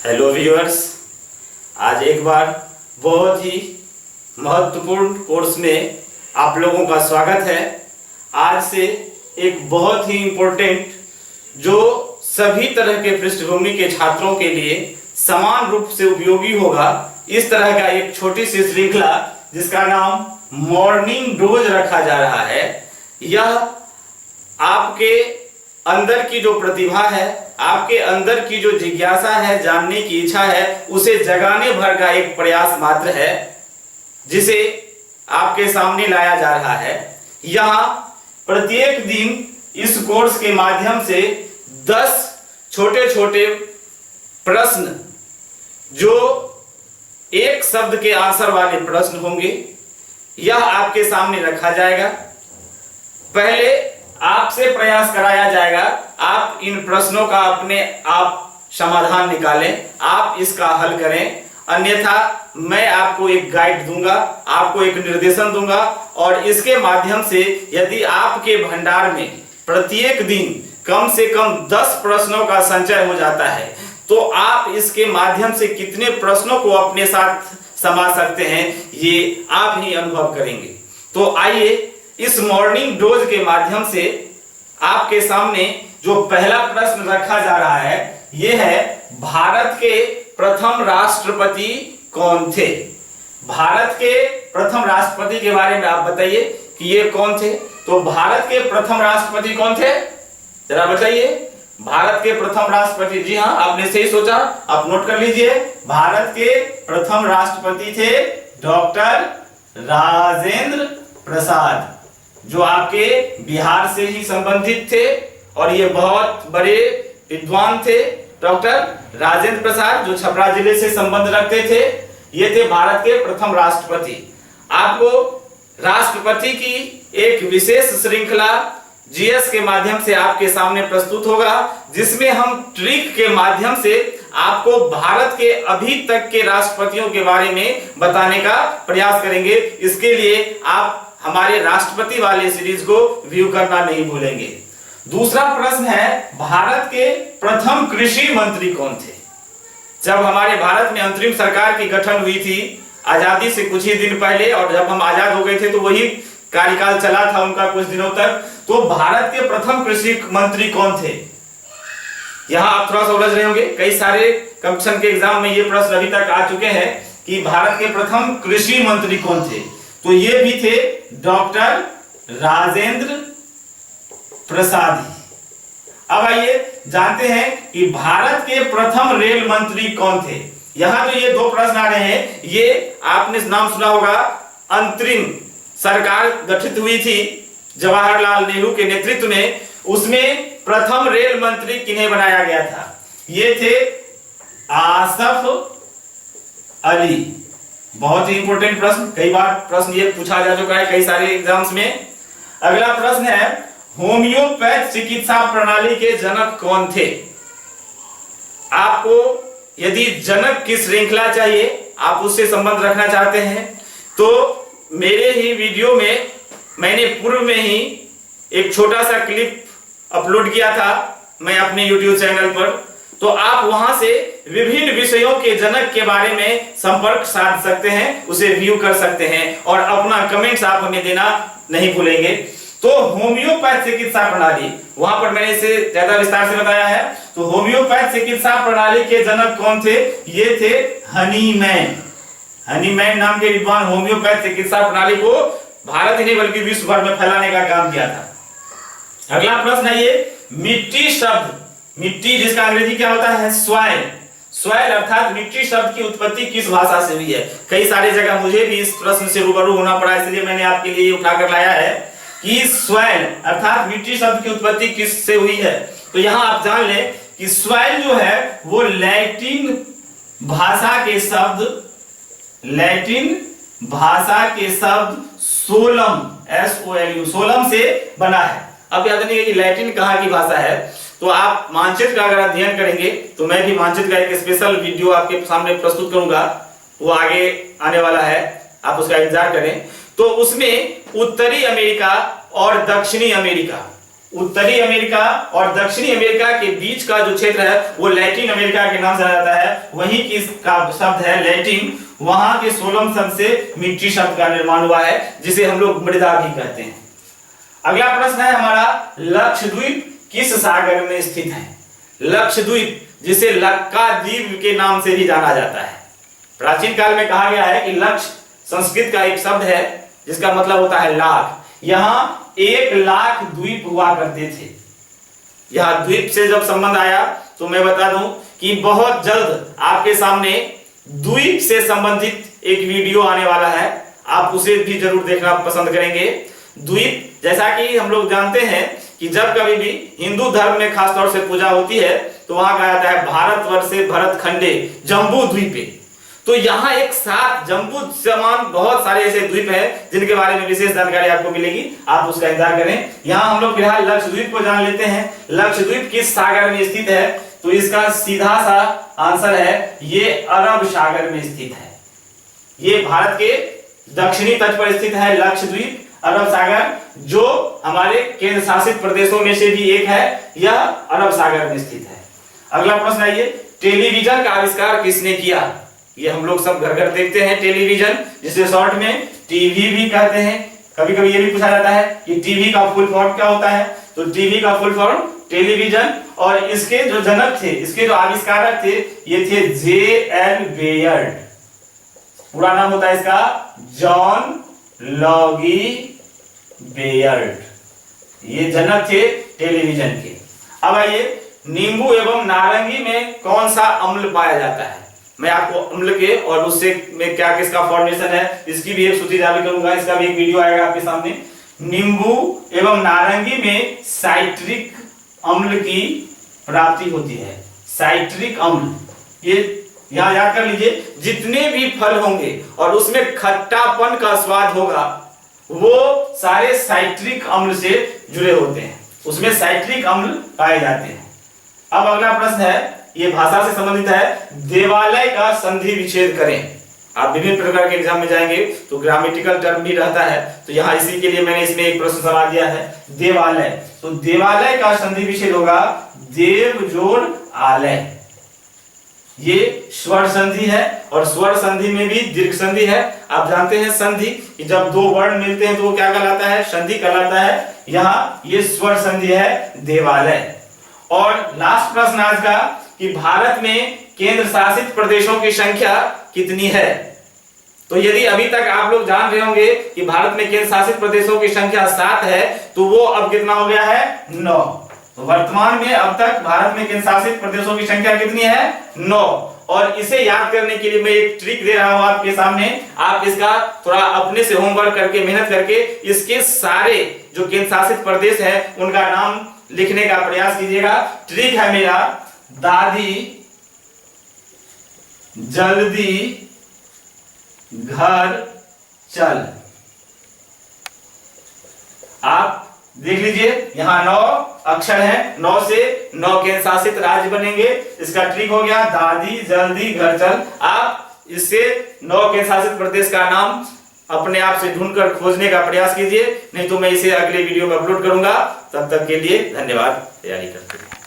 Hello viewers, आज एक बार बहुत ही महत्वपूर्ण कोर्स में आप लोगों का स्वागत है। आज से एक बहुत ही इम्पोर्टेंट जो सभी तरह के पृष्ठभूमि के छात्रों के लिए समान रूप से उपयोगी होगा, इस तरह का एक छोटी सी श्रृंखला जिसका नाम मॉर्निंग डोज रखा जा रहा है। यह आपके अंदर की जो प्रतिभा है, आपके अंदर की जो जिज्ञासा है, जानने की इच्छा है, उसे जगाने भर का एक प्रयास मात्र है जिसे आपके सामने लाया जा रहा है। यहाँ प्रत्येक दिन इस कोर्स के माध्यम से 10 छोटे छोटे प्रश्न जो एक शब्द के आंसर वाले प्रश्न होंगे, यह आपके सामने रखा जाएगा। पहले आपसे प्रयास कराया जाएगा, आप इन प्रश्नों का अपने आप समाधान निकालें, आप इसका हल करें। अन्यथा मैं आपको एक गाइड दूंगा, आपको एक निर्देशन दूंगा और इसके माध्यम से यदि आपके भंडार में प्रत्येक दिन कम से कम 10 प्रश्नों का संचय हो जाता है तो आप इसके माध्यम से कितने प्रश्नों को अपने साथ समा सकते हैं, ये आप ही अनुभव करेंगे। तो आइए इस मॉर्निंग डोज के माध्यम से आपके सामने जो पहला प्रश्न रखा जा रहा है, यह है भारत के प्रथम राष्ट्रपति कौन थे। भारत के प्रथम राष्ट्रपति के बारे में आप बताइए कि ये कौन थे। तो भारत के प्रथम राष्ट्रपति कौन थे, जरा बताइए। भारत के प्रथम राष्ट्रपति, जी हाँ, आपने सही सोचा, आप नोट कर लीजिए। भारत के प्रथम राष्ट्रपति थे डॉक्टर राजेंद्र प्रसाद, जो आपके बिहार से ही संबंधित थे और ये बहुत बड़े विद्वान थे। डॉक्टर राजेंद्र प्रसाद जो छपरा जिले से संबंध रखते थे, ये थे भारत के प्रथम राष्ट्रपति। आपको राष्ट्रपति की एक विशेष श्रृंखला जीएस के माध्यम से आपके सामने प्रस्तुत होगा, जिसमें हम ट्रिक के माध्यम से आपको भारत के अभी तक के राष्ट्रपतियों के बारे में बताने का प्रयास करेंगे। इसके लिए आप हमारे राष्ट्रपति वाले सीरीज को व्यू करना नहीं भूलेंगे। दूसरा प्रश्न है भारत के प्रथम कृषि मंत्री कौन थे। जब हमारे भारत में अंतरिम सरकार की गठन हुई थी आजादी से कुछ ही दिन पहले, और जब हम आजाद हो गए थे तो वही कार्यकाल चला था उनका कुछ दिनों तक। तो भारत के प्रथम कृषि मंत्री कौन थे, यहां आप थोड़ा सा उलझ रहे होंगे। कई सारे कंपटीशन के एग्जाम में ये प्रश्न अभी तक आ चुके हैं कि भारत के प्रथम कृषि मंत्री कौन थे। तो ये भी थे डॉक्टर राजेंद्र प्रसाद। अब आइए जानते हैं कि भारत के प्रथम रेल मंत्री कौन थे। यहां तो ये 2 प्रश्न आ रहे हैं। ये आपने नाम सुना होगा, अंतरिम सरकार गठित हुई थी जवाहरलाल नेहरू के नेतृत्व में, उसमें प्रथम रेल मंत्री किन्हें बनाया गया था। ये थे आसफ अली। बहुत ही इंपॉर्टेंट प्रश्न, कई बार प्रश्न ये पूछा जा चुका है कई सारे एग्जाम्स में। अगला प्रश्न है होम्योपैथ चिकित्सा प्रणाली के जनक कौन थे। आपको यदि जनक की श्रृंखला चाहिए, आप उससे संबंध रखना चाहते हैं, तो मेरे ही वीडियो में मैंने पूर्व में ही एक छोटा सा क्लिप अपलोड किया था मैं अपने YouTube चैनल पर। तो आप वहां से विभिन्न विषयों के जनक के बारे में संपर्क साध सकते हैं, उसे व्यू कर सकते हैं और अपना कमेंट्स आप हमें देना नहीं भूलेंगे। तो होम्योपैथ चिकित्सा प्रणाली, वहां पर मैंने इसे ज्यादा विस्तार से बताया है। तो होम्योपैथ चिकित्सा प्रणाली के जनक कौन थे, ये थे हनीमैन। हनीमैन नाम के विद्वान होम्योपैथ चिकित्सा प्रणाली को भारत ही नहीं बल्कि विश्व भर में फैलाने का काम किया था। अगला प्रश्न है ये मिट्टी शब्द, मिट्टी जिसका अंग्रेजी क्या होता है, सॉइल। सॉइल अर्थात मिट्टी शब्द की उत्पत्ति किस भाषा से हुई है। कई सारी जगह मुझे भी इस प्रश्न से रूबरू होना पड़ा, इसलिए मैंने आपके लिए उठाकर लाया है कि सॉइल अर्थात मिट्टी शब्द की उत्पत्ति किस से हुई है। तो यहां आप जान लें कि सॉइल जो है वो लैटिन भाषा के शब्द, लैटिन भाषा के शब्द सोलम, SOLU, सोलम से बना है। अब याद नहीं है कि लैटिन कहाँ की भाषा है। तो आप मानचित्र का अगर अध्ययन करेंगे तो मैं भी मानचित्र का एक स्पेशल वीडियो आपके सामने प्रस्तुत करूंगा, वो आगे आने वाला है, आप उसका इंतजार करें। तो उसमें उत्तरी अमेरिका और दक्षिणी अमेरिका उत्तरी अमेरिका और दक्षिणी अमेरिका के बीच का जो क्षेत्र है वो लैटिन अमेरिका के नाम से जाना जाता है। वहीं की का शब्द है लैटिन। वहां के सोलम शब्द से मिट्टी शब्द का निर्माण हुआ है, जिसे हम लोग मृदा भी कहते हैं। अगला प्रश्न है हमारा, लक्षद्वीप किस सागर में स्थित है? लक्षद्वीप, जिसे लक्काद्वीप के नाम से भी जाना जाता है। प्राचीन काल में कहा गया है कि लक्ष संस्कृत का एक शब्द है जिसका मतलब होता है लाख। यहां 1,00,000 द्वीप हुआ करते थे। यह द्वीप से जब संबंध आया तो मैं बता दूं कि बहुत जल्द आपके सामने द्वीप से संबंधित एक वीडियो आने वाला है, आप उसे भी जरूर देखना पसंद करेंगे। द्वीप, जैसा कि हम लोग जानते हैं कि जब कभी भी हिंदू धर्म में खास तौर से पूजा होती है तो वहां कहा जाता है भारतवर्षे भरत खंडे जम्बू द्वीपे। तो यहाँ एक साथ जम्बू समान बहुत सारे ऐसे द्वीप हैं जिनके बारे में विशेष जानकारी आपको मिलेगी, आप उसका इंतजार करें। यहाँ हम लोग फिलहाल लक्षद्वीप को जान लेते हैं। लक्षद्वीप किस सागर में स्थित है? तो इसका सीधा सा आंसर है ये अरब सागर में स्थित है। ये भारत के दक्षिणी तट पर स्थित है लक्षद्वीप, अरब सागर, जो हमारे केंद्र शासित प्रदेशों में से भी एक है। यह अरब सागर में स्थित है। अगला प्रश्न आइए, टेलीविजन का आविष्कार किसने किया? ये हम लोग सब घर घर देखते हैं टेलीविजन, जिसे शॉर्ट में टीवी भी कहते हैं। कभी कभी ये भी पूछा जाता है कि टीवी का फुल फॉर्म क्या होता है? तो टीवी का फुल फॉर्म टेलीविजन। और इसके जो जनक थे, इसके जो आविष्कारक थे, ये थे J.L. बेयर्ड। पूरा नाम होता है इसका जॉन लॉगी बेयर्ड। ये जनक थे टेलीविजन के। अब आइए, नींबू एवं नारंगी में कौन सा अम्ल पाया जाता है? मैं आपको अम्ल के और उससे में क्या किसका फॉर्मेशन है इसकी भी एक सूची जारी करूंगा, इसका भी एक वीडियो आएगा आपके सामने। नींबू एवं नारंगी में साइट्रिक अम्ल की प्राप्ति होती है। साइट्रिक अम्ल, ये यहां याद कर लीजिए, जितने भी फल होंगे और उसमें खट्टापन का स्वाद होगा वो सारे साइट्रिक अम्ल से जुड़े होते हैं, उसमें साइट्रिक अम्ल पाए जाते हैं। अब अगला प्रश्न है, ये भाषा से संबंधित है, देवालय का संधि विच्छेद करें। आप विभिन्न प्रकार के एग्जाम में जाएंगे तो ग्रामेटिकल टर्म भी रहता है, तो यहाँ इसी के लिए मैंने इसमें एक प्रश्न सवाल दिया है देवालय। तो देवालय का संधि विच्छेद होगा देव जोड़ आलय। ये स्वर संधि है और स्वर संधि में भी दीर्घ संधि है। आप जानते हैं संधि कि जब दो वर्ण मिलते हैं तो वो क्या कहलाता है? संधि कहलाता है। यहाँ ये स्वर संधि है देवालय। और लास्ट प्रश्न आज का कि भारत में केंद्र शासित प्रदेशों की संख्या कितनी है? तो यदि अभी तक आप लोग जान रहे होंगे कि भारत में केंद्र शासित प्रदेशों की संख्या 7 है, तो वो अब कितना हो गया है? 9। तो वर्तमान में अब तक भारत में केंद्र शासित प्रदेशों की संख्या कितनी है? 9। और इसे याद करने के लिए मैं एक ट्रिक दे रहा हूं आपके सामने। आप इसका थोड़ा अपने से होमवर्क करके, मेहनत करके इसके सारे जो केंद्र शासित प्रदेश है उनका नाम लिखने का प्रयास कीजिएगा। ट्रिक है मेरा, दादी जल्दी घर चल। आप देख लीजिए, यहां 9 अक्षर हैं, 9 से 9 केंद्र शासित राज्य बनेंगे। इसका ट्रिक हो गया दादी जल्दी घर चल। आप इससे 9 केंद्र शासित प्रदेश का नाम अपने आप से ढूंढकर खोजने का प्रयास कीजिए, नहीं तो मैं इसे अगले वीडियो में अपलोड करूंगा। तब तक के लिए धन्यवाद। तैयारी करते हैं।